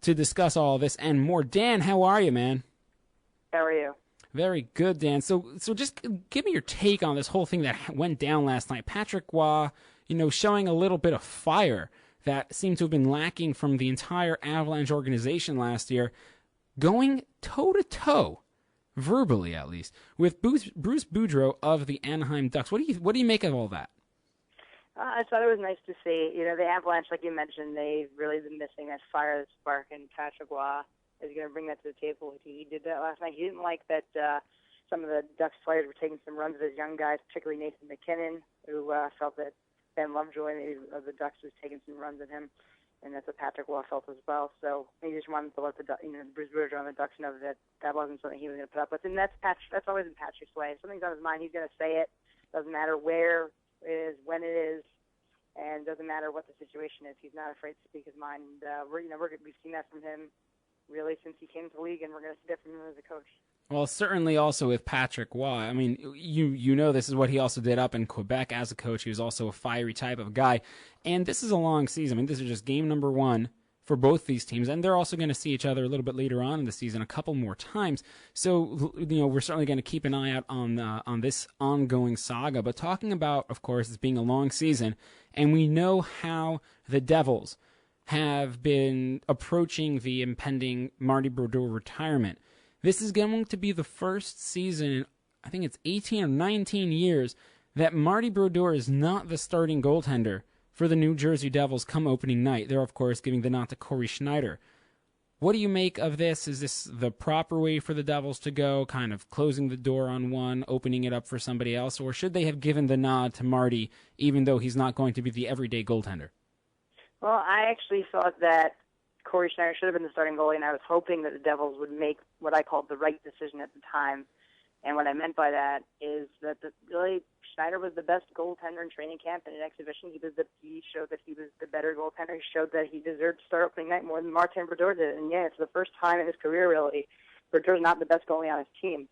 to discuss all of this and more. Dan, how are you, man? How are you? Very good, Dan. So just give me your take on this whole thing that went down last night. Patrick Waugh, showing a little bit of fire that seemed to have been lacking from the entire Avalanche organization last year, going toe-to-toe verbally at least, with Bruce Boudreau of the Anaheim Ducks. What do you make of all that? I thought it was nice to see. The Avalanche, like you mentioned, they've really been missing that fire, that spark, and Patrick Roy is going to bring that to the table. He did that last night. He didn't like that some of the Ducks players were taking some runs at his young guys, particularly Nathan McKinnon, who felt that Ben Lovejoy of the Ducks was taking some runs at him, and that's what Patrick Roy felt as well. So he just wanted to let Bruce Boudreau and the Ducks know that wasn't something he was going to put up with. And that's always in Patrick's way. If something's on his mind, he's going to say it. Doesn't matter where it is, when it is, and doesn't matter what the situation is. He's not afraid to speak his mind. And we've seen that from him really since he came to the league, and we're going to see that from him as a coach. Well, certainly also with Patrick Roy. I mean, you know this is what he also did up in Quebec as a coach. He was also a fiery type of guy. And this is a long season. I mean, this is just game number 1 for both these teams. And they're also going to see each other a little bit later on in the season, a couple more times. So, we're certainly going to keep an eye out on this ongoing saga. But talking about, of course, this being a long season, and we know how the Devils have been approaching the impending Marty Brodeur retirement. This is going to be the first season in, I think it's 18 or 19 years, that Marty Brodeur is not the starting goaltender for the New Jersey Devils come opening night. They're, of course, giving the nod to Corey Schneider. What do you make of this? Is this the proper way for the Devils to go, kind of closing the door on one, opening it up for somebody else, or should they have given the nod to Marty, even though he's not going to be the everyday goaltender? Well, I actually thought that Corey Schneider should have been the starting goalie, and I was hoping that the Devils would make what I called the right decision at the time. And what I meant by that is that really Schneider was the best goaltender in training camp and in exhibition. He showed that he was the better goaltender. He showed that he deserved to start opening night more than Martin Brodeur did. And yeah, it's the first time in his career really Brodeur's not the best goalie on his team.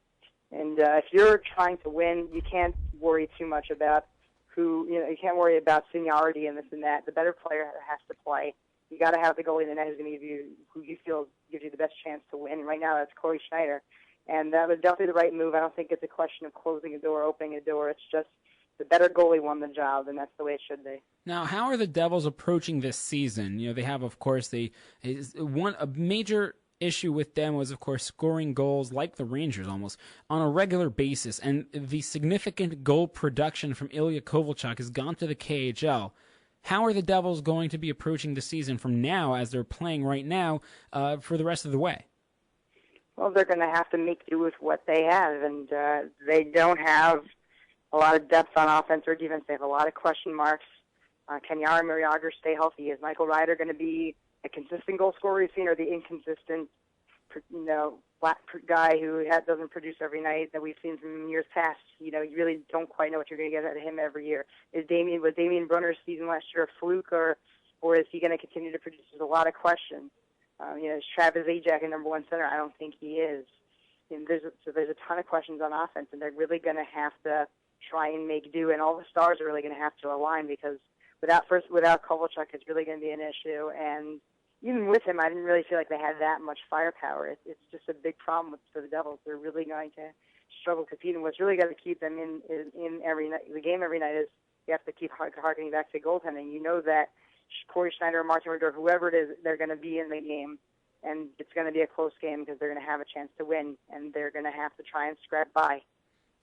And if you're trying to win, you can't worry too much about you can't worry about seniority and this and that. The better player has to play. You got to have the goalie in the net who you feel gives you the best chance to win. Right now, that's Corey Schneider. And that was definitely the right move. I don't think it's a question of closing a door, opening a door. It's just the better goalie won the job, and that's the way it should be. Now, how are the Devils approaching this season? They have, of course, a major issue with them was, of course, scoring goals like the Rangers almost on a regular basis. And the significant goal production from Ilya Kovalchuk has gone to the KHL. How are the Devils going to be approaching the season from now, as they're playing right now, for the rest of the way? Well, they're going to have to make do with what they have, and they don't have a lot of depth on offense or defense. They have a lot of question marks. Can Jaromir Jagr stay healthy? Is Michael Ryder going to be a consistent goal scorer we've seen, or the inconsistent, black guy who doesn't produce every night that we've seen from years past? You really don't quite know what you're going to get out of him every year. Was Damian Brunner's season last year a fluke, or is he going to continue to produce? There's a lot of questions. Is Travis Zajac a number 1 center? I don't think he is. There's a ton of questions on offense, and they're really going to have to try and make do, and all the stars are really going to have to align, because without Kovalchuk, it's really going to be an issue. And even with him, I didn't really feel like they had that much firepower. It's just a big problem for the Devils. They're really going to struggle competing. What's really going to keep them in every night, the game every night, is you have to keep harkening back to goaltending. You know that Corey Schneider or Martin Brodeur, whoever it is, they're going to be in the game, and it's going to be a close game because they're going to have a chance to win, and they're going to have to try and scrap by.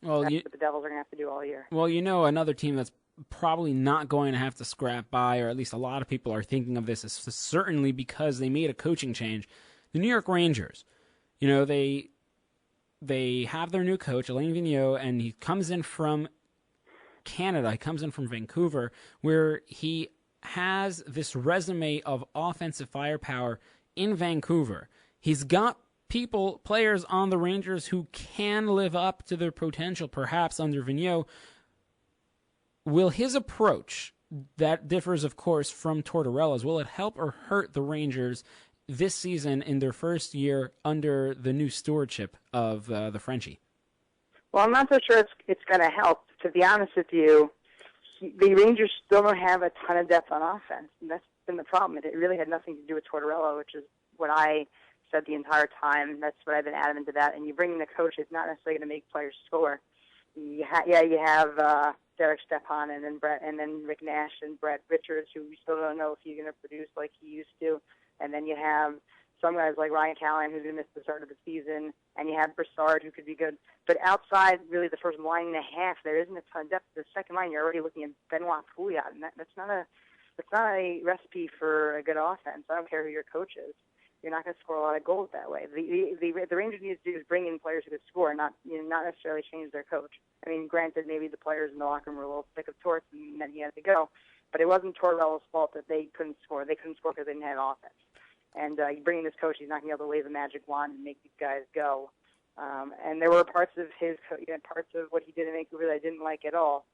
Well, that's what the Devils are going to have to do all year. Well, another team that's probably not going to have to scrap by, or at least a lot of people are thinking of this, is certainly because they made a coaching change. The New York Rangers, they have their new coach, Alain Vigneault, and he comes in from Canada. He comes in from Vancouver, where he has this resume of offensive firepower in Vancouver. He's got players on the Rangers who can live up to their potential, perhaps under Vigneault. Will his approach, that differs, of course, from Tortorella's, will it help or hurt the Rangers this season in their first year under the new stewardship of the Frenchie? Well, I'm not so sure it's going to help. To be honest with you, the Rangers still don't have a ton of depth on offense, and that's been the problem. It really had nothing to do with Tortorella, which is what I said the entire time. That's what I've been adamant about. And you bring in a coach, it's not necessarily going to make players score. You have Derek Stepan and then Rick Nash and Brad Richards, who we still don't know if he's going to produce like he used to. And then you have some guys like Ryan Callahan, who's going to miss the start of the season, and you have Broussard, who could be good. But outside, really, the first line and a half, there isn't a ton of depth. The second line, you're already looking at Benoit Pouliot, and that's not a recipe for a good offense. I don't care who your coach is. You're not going to score a lot of goals that way. The Rangers need to do is bring in players who could score, not necessarily change their coach. I mean, granted, maybe the players in the locker room were a little sick of Torts and then he had to go, but it wasn't Tortorella's fault that they couldn't score. They couldn't score because they didn't have offense. And you bring in this coach, he's not going to be able to wave a magic wand and make these guys go. And there were parts of parts of what he did in Vancouver that I didn't like at all.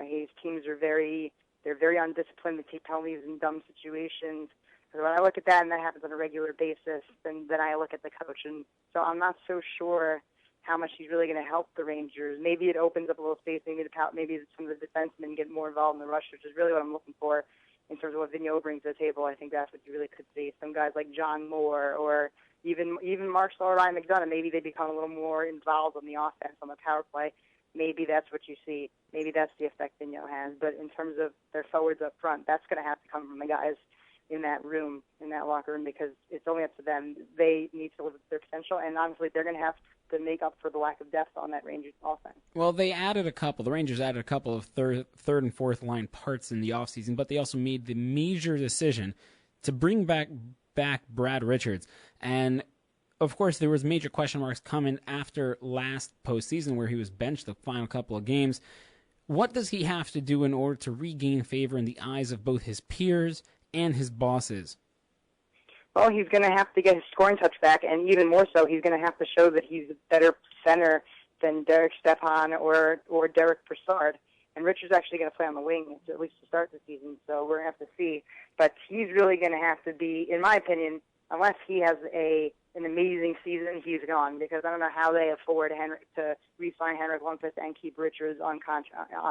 His teams are very undisciplined. They take penalties in dumb situations. So when I look at that and that happens on a regular basis, then I look at the coach. And so I'm not so sure how much he's really going to help the Rangers. Maybe it opens up a little space. Maybe some of the defensemen get more involved in the rush, which is really what I'm looking for in terms of what Vigneault brings to the table. I think that's what you really could see. Some guys like John Moore or even Marshall or Ryan McDonough, maybe they become a little more involved on the offense, on the power play. Maybe that's what you see. Maybe that's the effect Vigneault has. But in terms of their forwards up front, that's going to have to come from the guys in that room, in that locker room, because it's only up to them. They need to live up to their potential, and honestly, they're going to have to make up for the lack of depth on that Rangers offense. Well, the Rangers added a couple of third and fourth line parts in the offseason, but they also made the major decision to bring back Brad Richards. And, of course, there was major question marks coming after last postseason where he was benched the final couple of games. What does he have to do in order to regain favor in the eyes of both his peers and his bosses? Well, he's going to have to get his scoring touch back, and even more so, he's going to have to show that he's a better center than Derek Stepan or Derek Broussard. And Richard's actually going to play on the wing, at least to start the season, so we're going to have to see. But he's really going to have to be, in my opinion, unless he has an amazing season, he's gone, because I don't know how they afford to re-sign Henrik Lundqvist and keep Richards on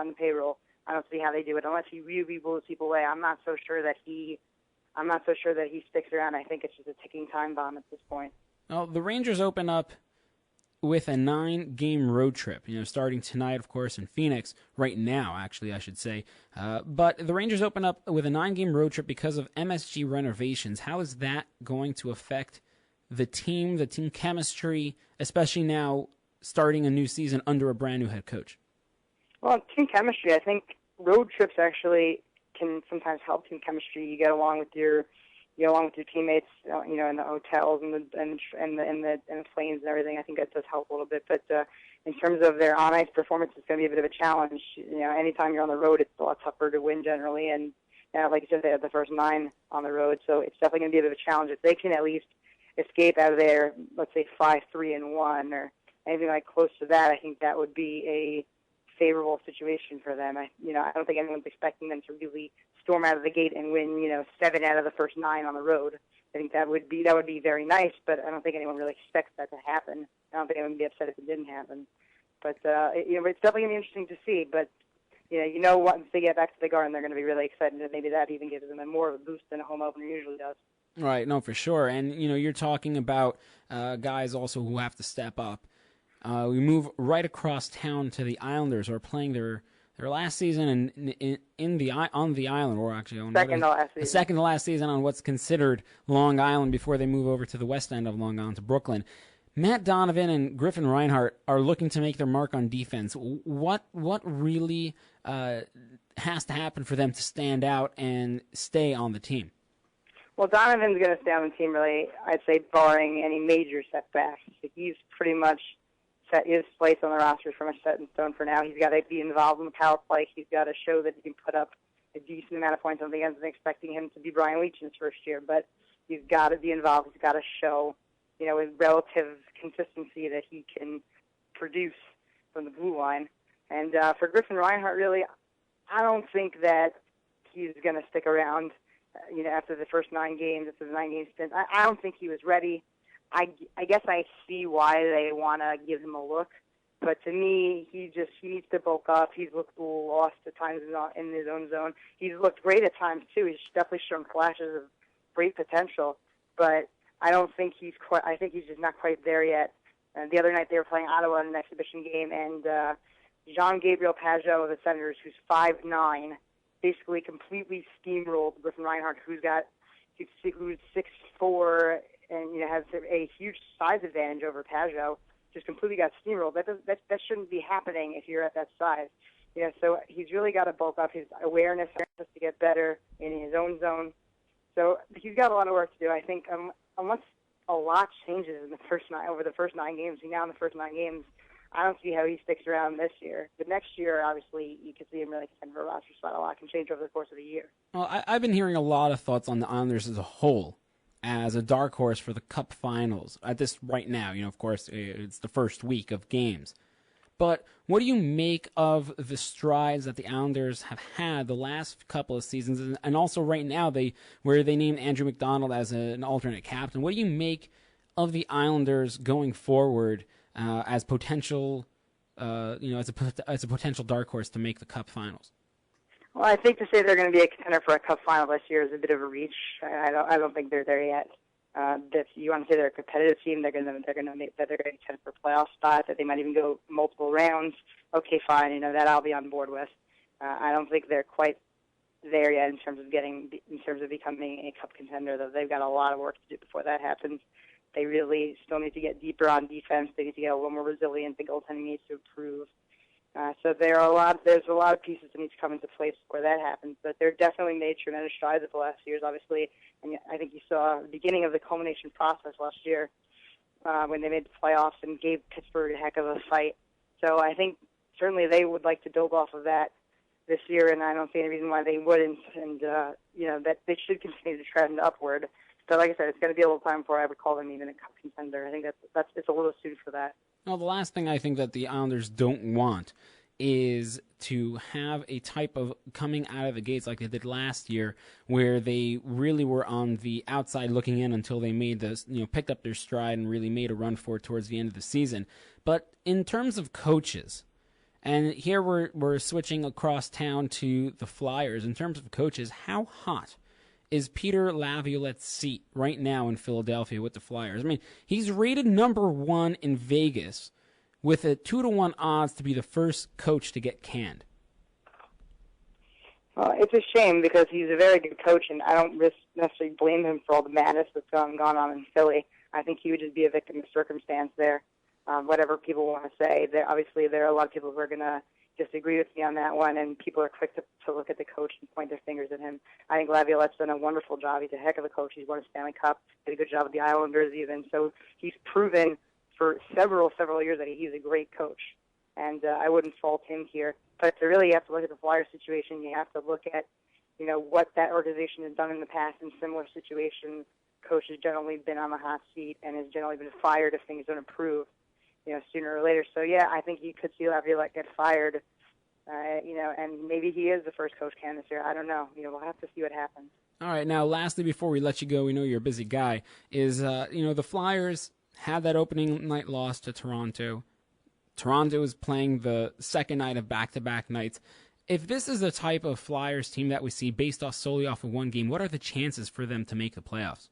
the payroll. I don't see how they do it unless he really blows people away. I'm not so sure that he sticks around. I think it's just a ticking time bomb at this point. Well, the Rangers open up with a 9-game road trip, starting tonight, of course, in Phoenix, right now, actually, I should say. But the Rangers open up with a 9-game road trip because of MSG renovations. How is that going to affect the team chemistry, especially now starting a new season under a brand new head coach? Well, team chemistry, I think road trips actually can sometimes help team chemistry. You get along with your teammates, in the hotels and the planes and everything. I think that does help a little bit. But in terms of their on-ice performance, it's going to be a bit of a challenge. Anytime you're on the road, it's a lot tougher to win generally. And like you said, they had the first 9 on the road, so it's definitely going to be a bit of a challenge. If they can at least escape out of there, let's say 5-3-1 or anything like close to that, I think that would be a favorable situation for them. I don't think anyone's expecting them to really storm out of the gate and win, 7 out of the first 9 on the road. I think that would be very nice, but I don't think anyone really expects that to happen. I don't think anyone would be upset if it didn't happen. But it's definitely going to be interesting to see. But once they get back to the Garden, they're going to be really excited, and maybe that even gives them more of a boost than a home opener usually does. Right, no, for sure. And you're talking about guys also who have to step up. We move right across town to the Islanders, who are playing their last season on the island, or actually on second to last season on what's considered Long Island before they move over to the west end of Long Island to Brooklyn. Matt Donovan and Griffin Reinhart are looking to make their mark on defense. What really has to happen for them to stand out and stay on the team? Well, Donovan's going to stay on the team, really, I'd say, barring any major setbacks. He's pretty much set his place on the roster is pretty much set in stone for now. He's got to be involved in the power play. He's got to show that he can put up a decent amount of points. I don't think anyone's expecting him to be Brian Leetch in his first year, but he's got to be involved. He's got to show, with relative consistency that he can produce from the blue line. And for Griffin Reinhart, really, I don't think that he's going to stick around, after the first 9 games, after the 9-game stint. I don't think he was ready. I guess I see why they want to give him a look, but to me, he needs to bulk up. He's looked a little lost at times in his own zone. He's looked great at times too. He's definitely shown flashes of great potential, but I don't think he's quite. I think he's just not quite there yet. The other night they were playing Ottawa in an exhibition game, and Jean-Gabriel Pageau of the Senators, who's 5'9", basically completely steamrolled Griffin Reinhart, who's 6'4", and a huge size advantage over Pajot, just completely got steamrolled. That shouldn't be happening if you're at that size. So he's really got to bulk up. His awareness has to get better in his own zone. So he's got a lot of work to do. I think unless a lot changes in the first 9 games, now in the first 9 games, I don't see how he sticks around this year. But next year, obviously, you could see him really contend for a roster spot. A lot can change over the course of a year. Well, I've been hearing a lot of thoughts on the Islanders as a whole, as a dark horse for the Cup Finals. At this right now, of course, it's the first week of games. But what do you make of the strides that the Islanders have had the last couple of seasons, and also right now where they named Andrew McDonald as an alternate captain? What do you make of the Islanders going forward as potential, as a potential dark horse to make the Cup Finals? Well, I think to say they're going to be a contender for a Cup final this year is a bit of a reach. I don't think they're there yet. If you want to say they're a competitive team, they're going to contend for playoff spot. That they might even go multiple rounds. Okay, fine. That I'll be on board with. I don't think they're quite there yet in terms of becoming a Cup contender. Though they've got a lot of work to do before that happens. They really still need to get deeper on defense. They need to get a little more resilient. The goaltending needs to improve. So there's a lot of pieces that need to come into place before that happens. But they're definitely made tremendous strides over the last years, obviously. And I think you saw the beginning of the culmination process last year when they made the playoffs and gave Pittsburgh a heck of a fight. So I think certainly they would like to build off of that this year, and I don't see any reason why they wouldn't. And, that they should continue to trend upward. But like I said, it's going to be a little time before I would call them even a Cup contender. I think it's a little soon for that. Well, the last thing I think that the Islanders don't want is to have a type of coming out of the gates like they did last year, where they really were on the outside looking in until they made this, picked up their stride and really made a run for it towards the end of the season. But in terms of coaches, and here we're switching across town to the Flyers. In terms of coaches, how hot is Peter Laviolette's seat right now in Philadelphia with the Flyers? I mean, he's rated number 1 in Vegas with a 2-to-1 odds to be the first coach to get canned. Well, it's a shame because he's a very good coach, and I don't necessarily blame him for all the madness that's gone on in Philly. I think he would just be a victim of circumstance there. Whatever people want to say, there are a lot of people who are going to disagree with me on that one, and people are quick to look at the coach and point their fingers at him. I think Laviolette's done a wonderful job. He's a heck of a coach. He's won a Stanley Cup, did a good job with the Islanders even. So he's proven for several years that he's a great coach, and I wouldn't fault him here. But you really have to look at the Flyers situation. You have to look at, what that organization has done in the past in similar situations. Coach has generally been on the hot seat and has generally been fired if things don't improve, sooner or later. So, yeah, I think you could see Laviolette get fired, and maybe he is the first coach can this year. I don't know. We'll have to see what happens. All right, now, lastly, before we let you go, we know you're a busy guy, is, the Flyers had that opening night loss to Toronto. Toronto is playing the second night of back-to-back nights. If this is the type of Flyers team that we see based solely off of one game, what are the chances for them to make the playoffs?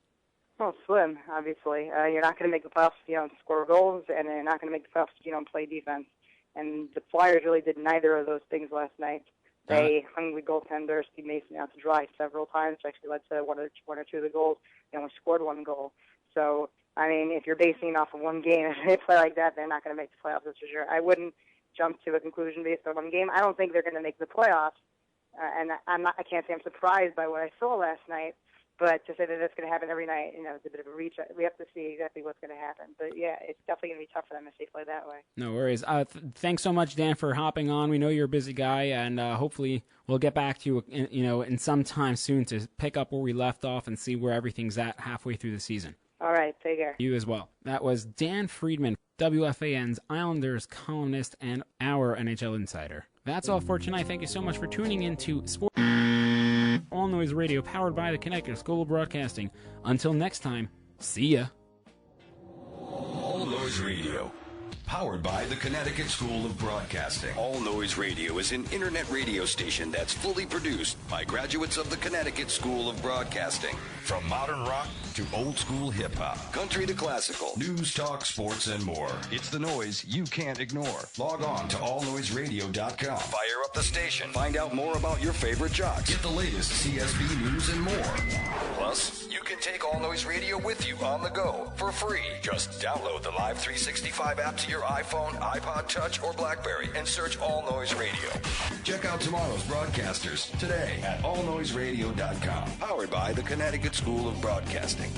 Well, slim, obviously. You're not going to make the playoffs if you don't score goals, and you're not going to make the playoffs if you don't play defense. And the Flyers really did neither of those things last night. They hung the goaltender, Steve Mason, out to dry several times, which actually led to one or two of the goals. They only scored one goal. So, I mean, if you're basing it off of one game, if they play like that, they're not going to make the playoffs, that's for sure. I wouldn't jump to a conclusion based on one game. I don't think they're going to make the playoffs, and I can't say I'm surprised by what I saw last night. But to say that that's going to happen every night, it's a bit of a reach. We have to see exactly what's going to happen. But, yeah, it's definitely going to be tough for them if they play that way. No worries. Thanks so much, Dan, for hopping on. We know you're a busy guy, and hopefully we'll get back to you, in some time soon to pick up where we left off and see where everything's at halfway through the season. All right, take care. You as well. That was Dan Friedman, WFAN's Islanders columnist and our NHL insider. That's all for tonight. Thank you so much for tuning in to Sports All Noise Radio, powered by the Connecticut School of Broadcasting. Until next time, see ya. All Noise Radio. Powered by the Connecticut School of Broadcasting. All Noise Radio is an internet radio station that's fully produced by graduates of the Connecticut School of Broadcasting. From modern rock to old school hip hop, country to classical, news, talk, sports, and more. It's the noise you can't ignore. Log on to allnoiseradio.com. Fire up the station. Find out more about your favorite jocks. Get the latest CSB news and more. Plus, you can take All Noise Radio with you on the go for free. Just download the Live 365 app to your iPhone, iPod Touch, or BlackBerry and search All Noise Radio. Check out tomorrow's broadcasters today at allnoiseradio.com. Powered by the Connecticut School of Broadcasting.